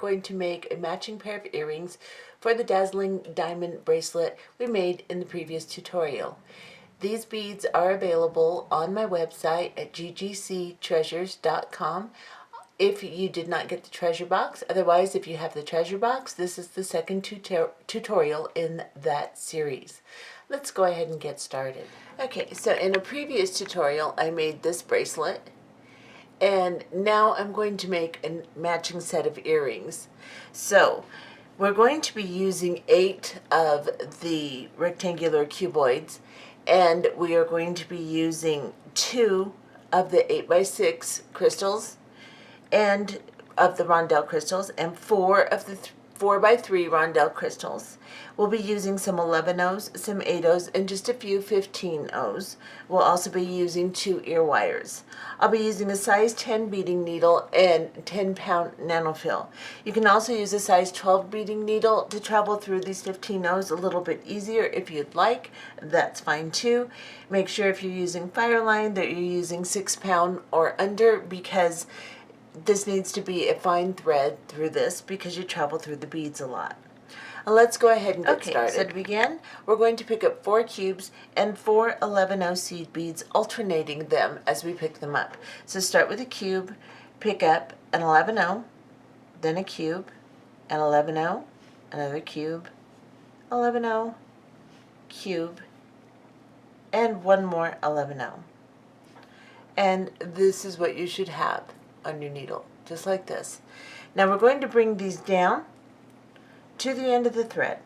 going to make a matching pair of earrings for the Dazzling diamond bracelet we made in the previous tutorial. These beads are available on my website at ggctreasures.com if you did not get the treasure box. Otherwise, if you have the treasure box, this is the second tutorial in that series. Let's go ahead and get started. Okay, so in a previous tutorial, I made this bracelet. And now I'm going to make a matching set of earrings. So we're going to be using 8 of the rectangular cuboids, and we are going to be using 2 of the 8x6 crystals and of the Rondelle crystals, and 4 of the 4x3 Rondelle crystals. We'll be using some 11-Os, some 8-Os, and just a few 15-Os. We'll also be using 2 ear wires. I'll be using a size 10 beading needle and 10-pound Nanofil. You can also use a size 12 beading needle to travel through these 15-Os a little bit easier if you'd like. That's fine too. Make sure if you're using Fireline that you're using 6-pound or under, because this needs to be a fine thread through this because you travel through the beads a lot. Let's go ahead and get started. So to begin, we're going to pick up 4 cubes and 4 11-O seed beads, alternating them as we pick them up. So start with a cube, pick up an 11-O, then a cube, an 11-O, another cube, 11-O, cube, and one more 11-O. And this is what you should have on your needle, just like this. Now we're going to bring these down to the end of the thread.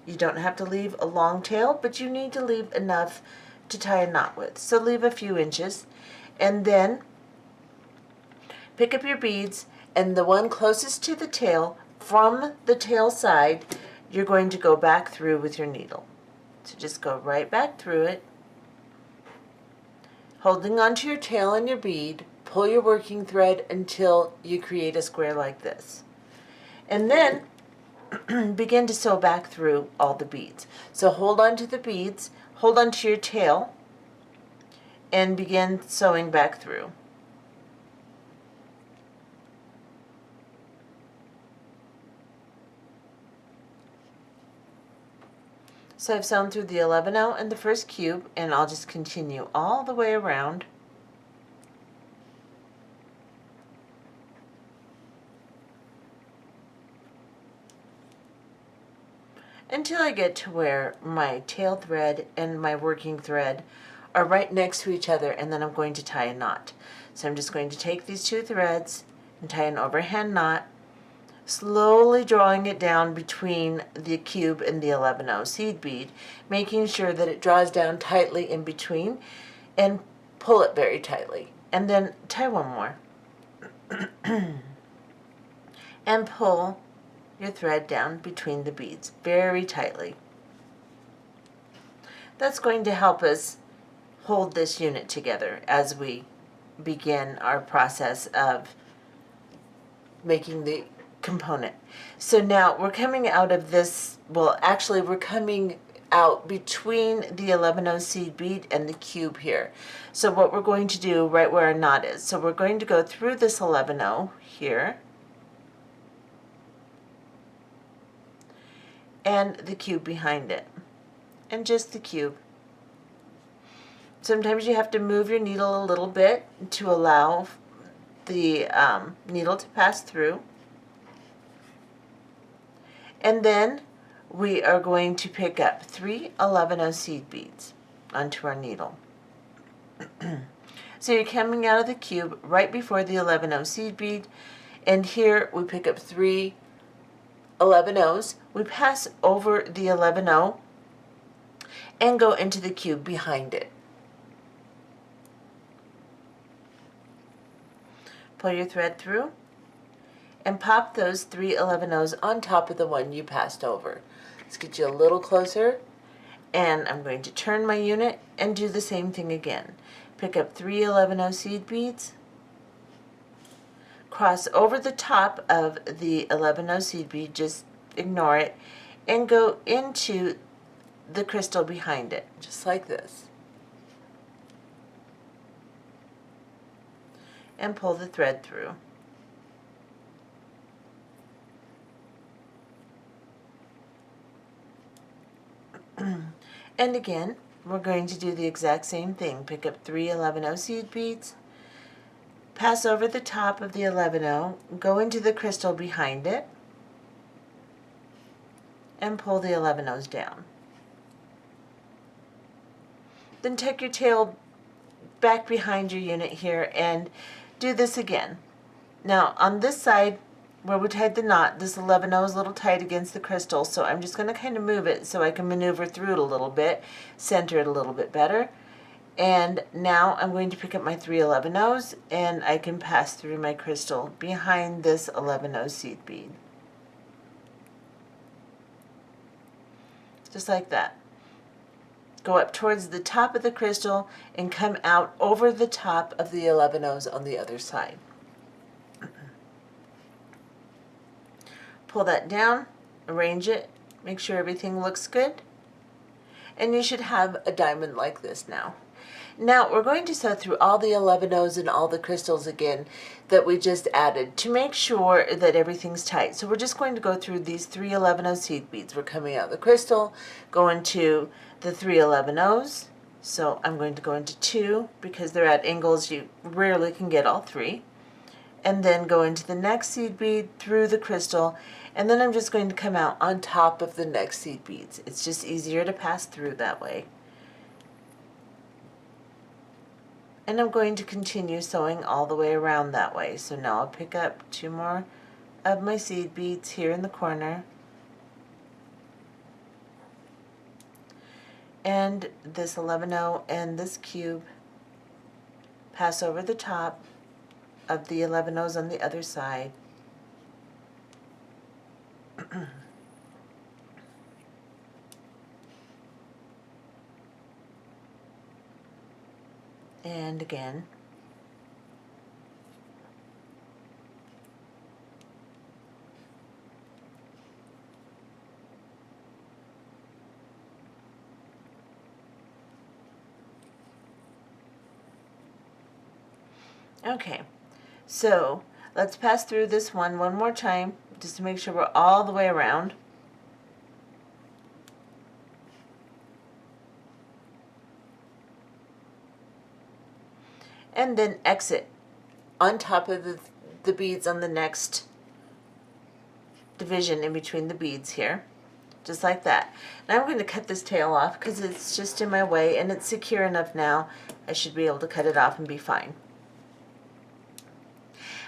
You don't have to leave a long tail, but you need to leave enough to tie a knot with. So leave a few inches, and then pick up your beads, and the one closest to the tail, from the tail side, you're going to go back through with your needle. So just go right back through it, holding onto your tail and your bead. Pull your working thread until you create a square like this. And then begin to sew back through all the beads. So hold on to the beads, hold on to your tail, and begin sewing back through. So I've sewn through the 11-O and the first cube, and I'll just continue all the way around. Until I get to where my tail thread and my working thread are right next to each other, and then I'm going to tie a knot. So I'm just going to take these 2 threads and tie an overhand knot, slowly drawing it down between the cube and the 11-O seed bead, making sure that it draws down tightly in between, and pull it very tightly. And then tie one more. And pull your thread down between the beads very tightly. That's going to help us hold this unit together as we begin our process of making the component. So now we're coming out of this, well actually we're coming out between the 11-O seed bead and the cube here. So what we're going to do right where our knot is, so we're going to go through this 11-O here, and the cube behind it, and just the cube. Sometimes you have to move your needle a little bit to allow the needle to pass through. And then we are going to pick up 3 11-O seed beads onto our needle. So you're coming out of the cube right before the 11-O seed bead, and here we pick up 3 11-Os. We pass over the 11-O and go into the cube behind it. Pull your thread through and pop those 3 11-Os on top of the one you passed over. Let's get you a little closer, and I'm going to turn my unit and do the same thing again. Pick up 3 11-O seed beads, cross over the top of the 11-O seed bead, just ignore it, and go into the crystal behind it, just like this. And pull the thread through. And again, we're going to do the exact same thing. Pick up 3 11-0 seed beads, pass over the top of the 11-0, go into the crystal behind it, and pull the 11-0s down. Then take your tail back behind your unit here and do this again. Now on this side where we tied the knot, this 11-0 is a little tight against the crystal, so I'm just going to kind of move it so I can maneuver through it a little bit, center it a little bit better. And now I'm going to pick up my 3 11-0s and I can pass through my crystal behind this 11-0 seed bead. Just like that. Go up towards the top of the crystal and come out over the top of the 11-0s on the other side. Pull that down, arrange it, make sure everything looks good, and you should have a diamond like this now. Now we're going to sew through all the 11-0s and all the crystals again that we just added to make sure that everything's tight. So we're just going to go through these 3 11-0 seed beads. We're coming out of the crystal, going to the 3 11-0s. So I'm going to go into 2 because they're at angles you rarely can get all 3. And then go into the next seed bead through the crystal, and then I'm just going to come out on top of the next seed beads. It's just easier to pass through that way. And I'm going to continue sewing all the way around that way. So now I'll pick up 2 more of my seed beads here in the corner. And this 11-0 and this cube pass over the top of the 11-0s on the other side. And again. Okay, so let's pass through this one more time just to make sure we're all the way around. And then exit on top of the beads on the next division in between the beads here, just like that. Now I'm going to cut this tail off because it's just in my way and it's secure enough now. I should be able to cut it off and be fine.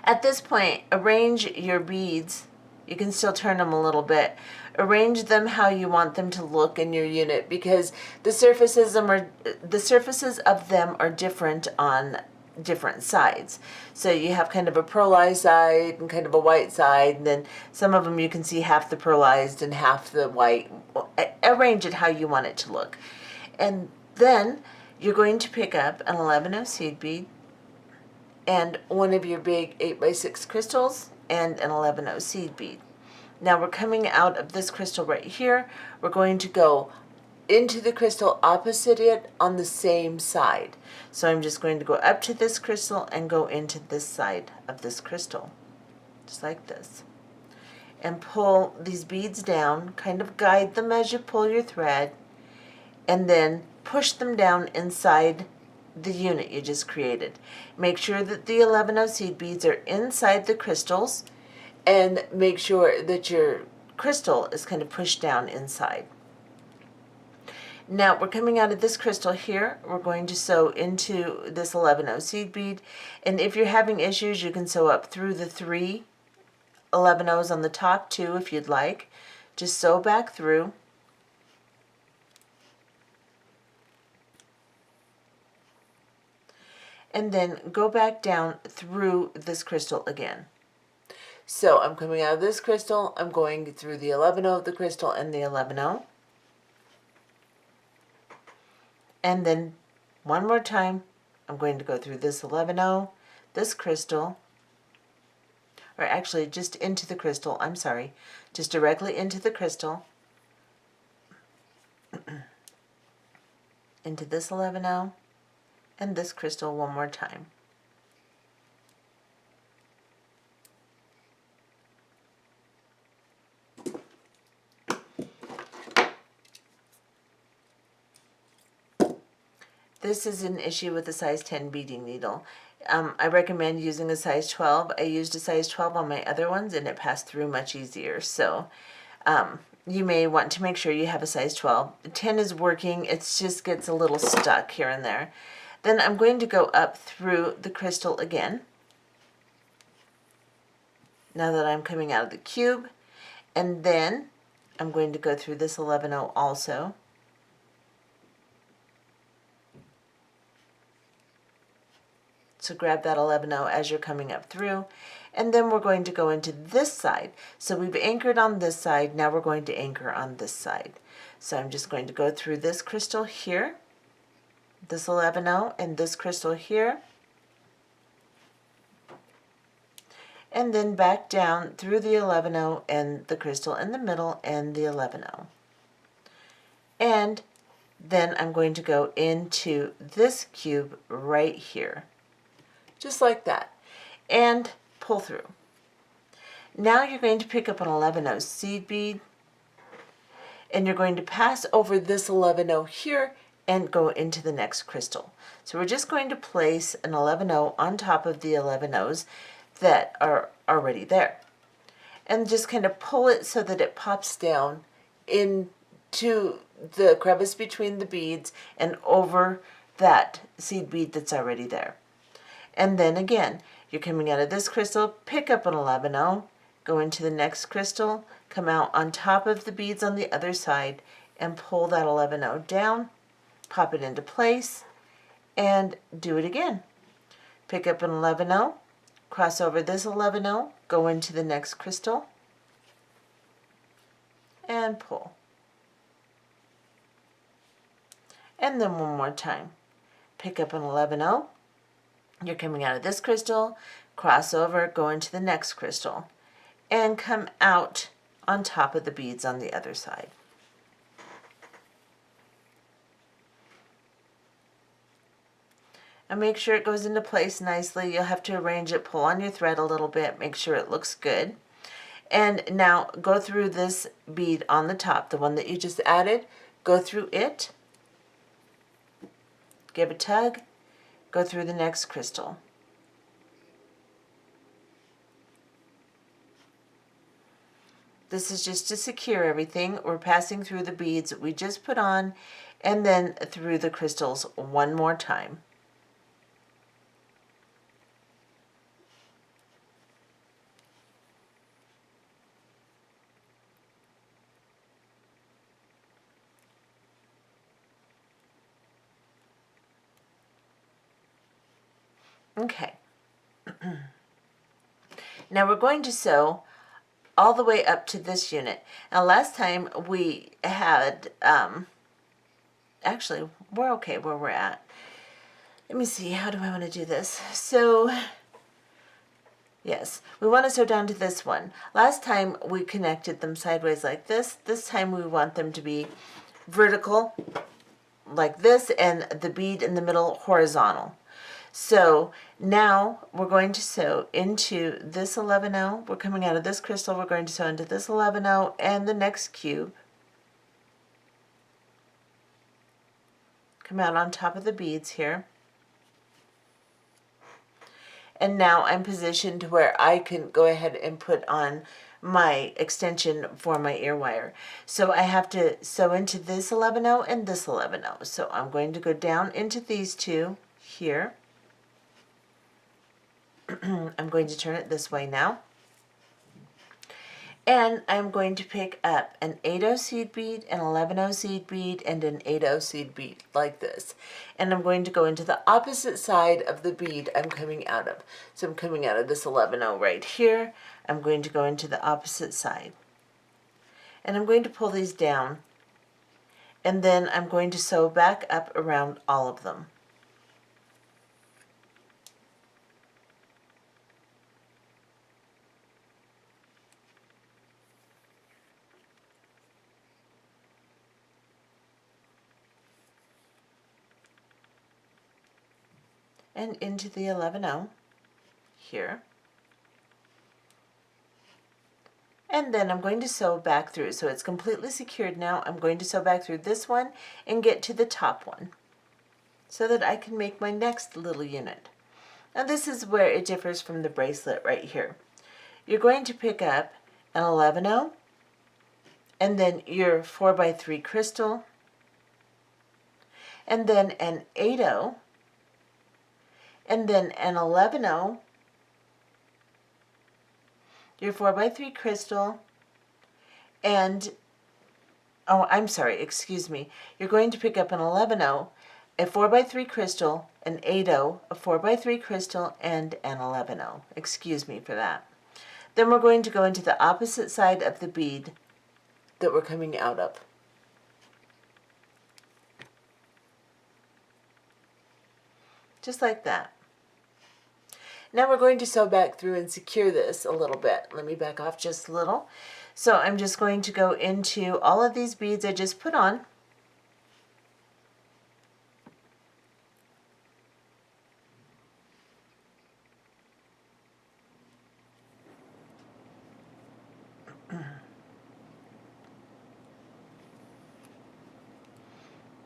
At this point, arrange your beads. You can still turn them a little bit. Arrange them how you want them to look in your unit because the surfaces of them are different on different sides. So you have kind of a pearlized side and kind of a white side, and then some of them you can see half the pearlized and half the white. Arrange it how you want it to look. And then you're going to pick up an 11-0 seed bead and one of your big 8x6 crystals and an 11-0 seed bead. Now we're coming out of this crystal right here. We're going to go into the crystal opposite it on the same side. So I'm just going to go up to this crystal and go into this side of this crystal, just like this. And pull these beads down, kind of guide them as you pull your thread, and then push them down inside the unit you just created. Make sure that the 11-0 seed beads are inside the crystals, and make sure that your crystal is kind of pushed down inside. Now we're coming out of this crystal here. We're going to sew into this 11-0 seed bead, and if you're having issues you can sew up through the 3 11-0s on the top too if you'd like. Just sew back through. And then go back down through this crystal again. So I'm coming out of this crystal, I'm going through the 11-0 of the crystal and the 11-0. And then one more time, I'm going to go through this 11-0, this crystal, or actually just into the crystal, I'm sorry, just directly into the crystal, into this 11-0, and this crystal one more time. this is an issue with the size 10 beading needle. I recommend using a size 12. I used a size 12 on my other ones and it passed through much easier. So you may want to make sure you have a size 12. 10 is working, it just gets a little stuck here and there. Then I'm going to go up through the crystal again, now that I'm coming out of the cube, and then I'm going to go through this 11-0 also. So grab that 11-0 as you're coming up through, and then we're going to go into this side. So we've anchored on this side, now we're going to anchor on this side. So I'm just going to go through this crystal here, this 11-0, and this crystal here, and then back down through the 11-0 and the crystal in the middle and the 11-0. And then I'm going to go into this cube right here, just like that, and pull through. Now you're going to pick up an 11-0 seed bead, and you're going to pass over this 11-0 here and go into the next crystal. So we're just going to place an 11-0 on top of the 11-0s that are already there, and just kind of pull it so that it pops down into the crevice between the beads and over that seed bead that's already there. And then again, you're coming out of this crystal, pick up an 11-0, go into the next crystal, come out on top of the beads on the other side, and pull that 11-0 down, pop it into place, and do it again. Pick up an 11-0, cross over this 11-0, go into the next crystal, and pull. And then one more time. Pick up an 11-0, you're coming out of this crystal, cross over, go into the next crystal, and come out on top of the beads on the other side. And make sure it goes into place nicely. You'll have to arrange it, pull on your thread a little bit, make sure it looks good. And now go through this bead on the top, the one that you just added, go through it, give a tug, go through the next crystal. This is just to secure everything. We're passing through the beads that we just put on and then through the crystals one more time. Okay. Now we're going to sew all the way up to this unit. Now last time we had, actually we're okay where we're at. Let me see, how do I want to do this? So, yes, we want to sew down to this one. Last time we connected them sideways like this. This time we want them to be vertical like this and the bead in the middle horizontal. So now we're going to sew into this 11-0. We're coming out of this crystal. We're going to sew into this 11-0 and the next cube. Come out on top of the beads here. And now I'm positioned to where I can go ahead and put on my extension for my ear wire. So I have to sew into this 11-0 and this 11-0. So I'm going to go down into these two here. I'm going to turn it this way now. And I'm going to pick up an 8-0 seed bead, an 11-0 seed bead, and an 8-0 seed bead like this. And I'm going to go into the opposite side of the bead I'm coming out of. So I'm coming out of this 11-0 right here. I'm going to go into the opposite side. And I'm going to pull these down. And then I'm going to sew back up around all of them. And into the 11-0 here. And then I'm going to sew back through. So it's completely secured now. I'm going to sew back through this one and get to the top one. so that I can make my next little unit. Now this is where it differs from the bracelet right here. You're going to pick up an 11-0 and then your 4x3 crystal and then an 8-0 and then an 11-0, your 4x3 crystal, and oh, I'm sorry, excuse me. You're going to pick up an 11-0, a 4x3 crystal, an 8-0, a 4x3 crystal, and an 11-0. Excuse me for that. Then we're going to go into the opposite side of the bead that we're coming out of. Just like that. Now we're going to sew back through and secure this a little bit. Let me back off just a little. So I'm just going to go into all of these beads I just put on.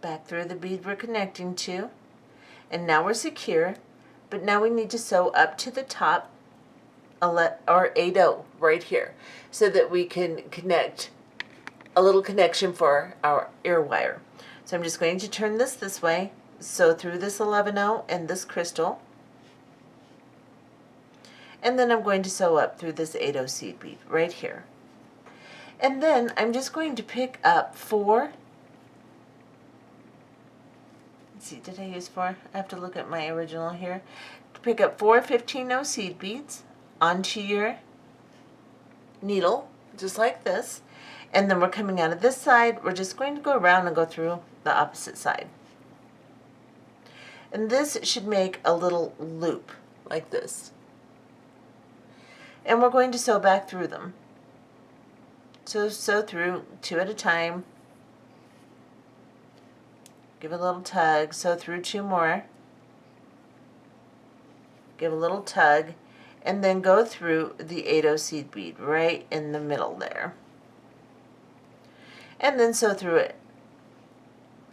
Back through the bead we're connecting to. And now we're secure, but now we need to sew up to the top or 8-0 right here so that we can connect a little connection for our ear wire. So I'm just going to turn this way, sew through this 11-0 and this crystal, and then I'm going to sew up through this 8-0 seed bead right here. And then I'm just going to pick up 4. Let's see, did I use 4? I have to look at my original here. Pick up 4 15-0 seed beads onto your needle, just like this. And then we're coming out of this side. We're just going to go around and go through the opposite side. And this should make a little loop like this. And we're going to sew back through them. So sew through 2 at a time. Give a little tug, sew through 2 more. Give a little tug, and then go through the 8-0 seed bead right in the middle there. And then sew through it.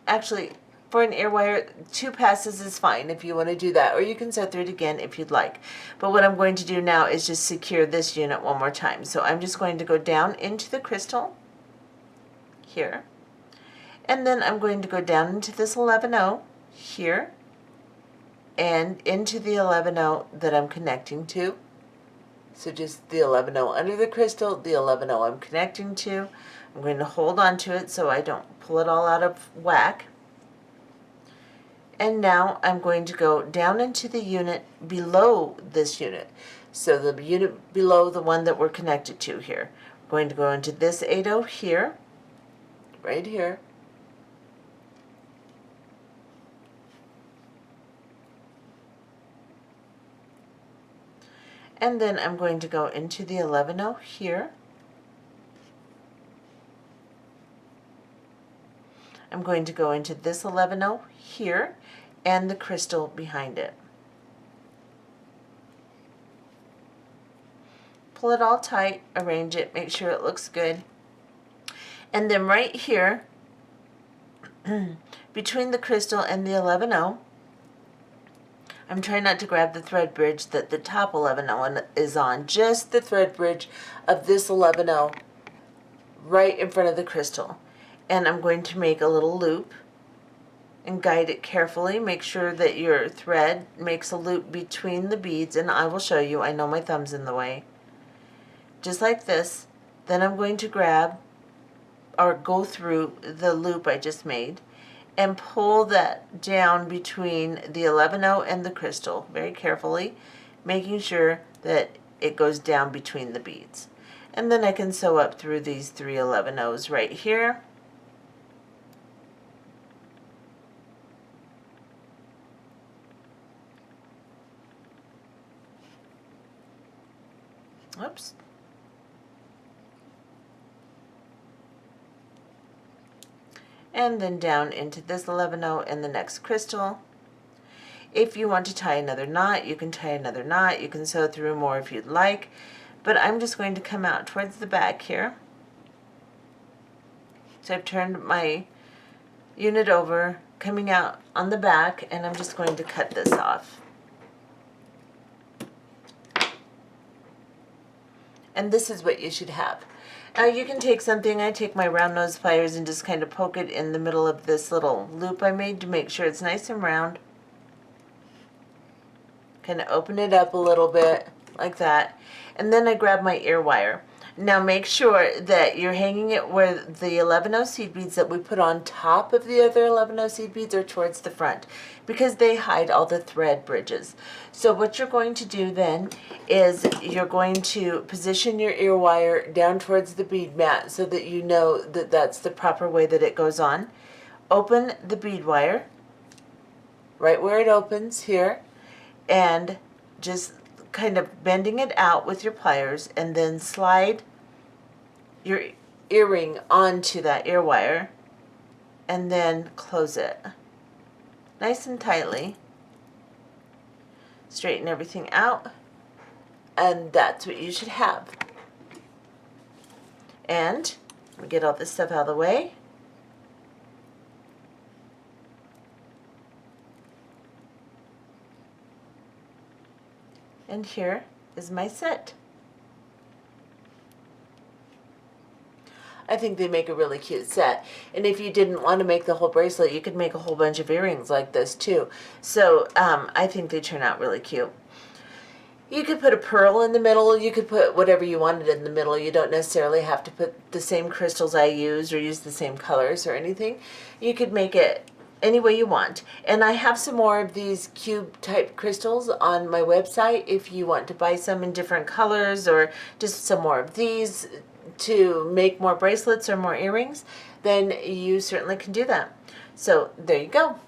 Actually, for an ear wire, 2 passes is fine if you want to do that, or you can sew through it again if you'd like. But what I'm going to do now is just secure this unit one more time. So I'm just going to go down into the crystal here. And then I'm going to go down into this 11-0 here and into the 11-0 that I'm connecting to. So just the 11-0 under the crystal, the 11-0 I'm connecting to. I'm going to hold on to it so I don't pull it all out of whack. And now I'm going to go down into the unit below this unit. So the unit below the one that we're connected to here. I'm going to go into this 8-0 here, right here. And then I'm going to go into the 11-0 here. I'm going to go into this 11-0 here and the crystal behind it. Pull it all tight, arrange it, make sure it looks good. And then right here, between the crystal and the 11-0, I'm trying not to grab the thread bridge that the top 11-0 is on, just the thread bridge of this 11-0 right in front of the crystal. And I'm going to make a little loop and guide it carefully. Make sure that your thread makes a loop between the beads, and I will show you. I know my thumb's in the way. Just like this. Then I'm going to grab or go through the loop I just made and pull that down between the 11-0 and the crystal very carefully, making sure that it goes down between the beads. And then I can sew up through these 3 11-0s right here. Oops. And then down into this 11-0 and the next crystal. If you want to tie another knot, you can tie another knot. You can sew through more if you'd like, but I'm just going to come out towards the back here. So I've turned my unit over, coming out on the back, and I'm just going to cut this off. And this is what you should have. Now you can take something, I take my round nose pliers and just kind of poke it in the middle of this little loop I made to make sure it's nice and round. Kind of open it up a little bit like that. And then I grab my ear wire. Now make sure that you're hanging it where the 11-0 seed beads that we put on top of the other 11-0 seed beads are towards the front, because they hide all the thread bridges. So what you're going to do then is you're going to position your ear wire down towards the bead mat so that you know that that's the proper way that it goes on. Open the bead wire right where it opens here, and just kind of bending it out with your pliers, and then slide your earring onto that ear wire and then close it nice and tightly. Straighten everything out, and that's what you should have. And we get all this stuff out of the way. And here is my set. I think they make a really cute set. And if you didn't want to make the whole bracelet, you could make a whole bunch of earrings like this too. So I think they turn out really cute. You could put a pearl in the middle. You could put whatever you wanted in the middle. You don't necessarily have to put the same crystals I used or use the same colors or anything. You could make it any way you want. And I have some more of these cube type crystals on my website if you want to buy some in different colors, or just some more of these to make more bracelets or more earrings, then you certainly can do that. So there you go.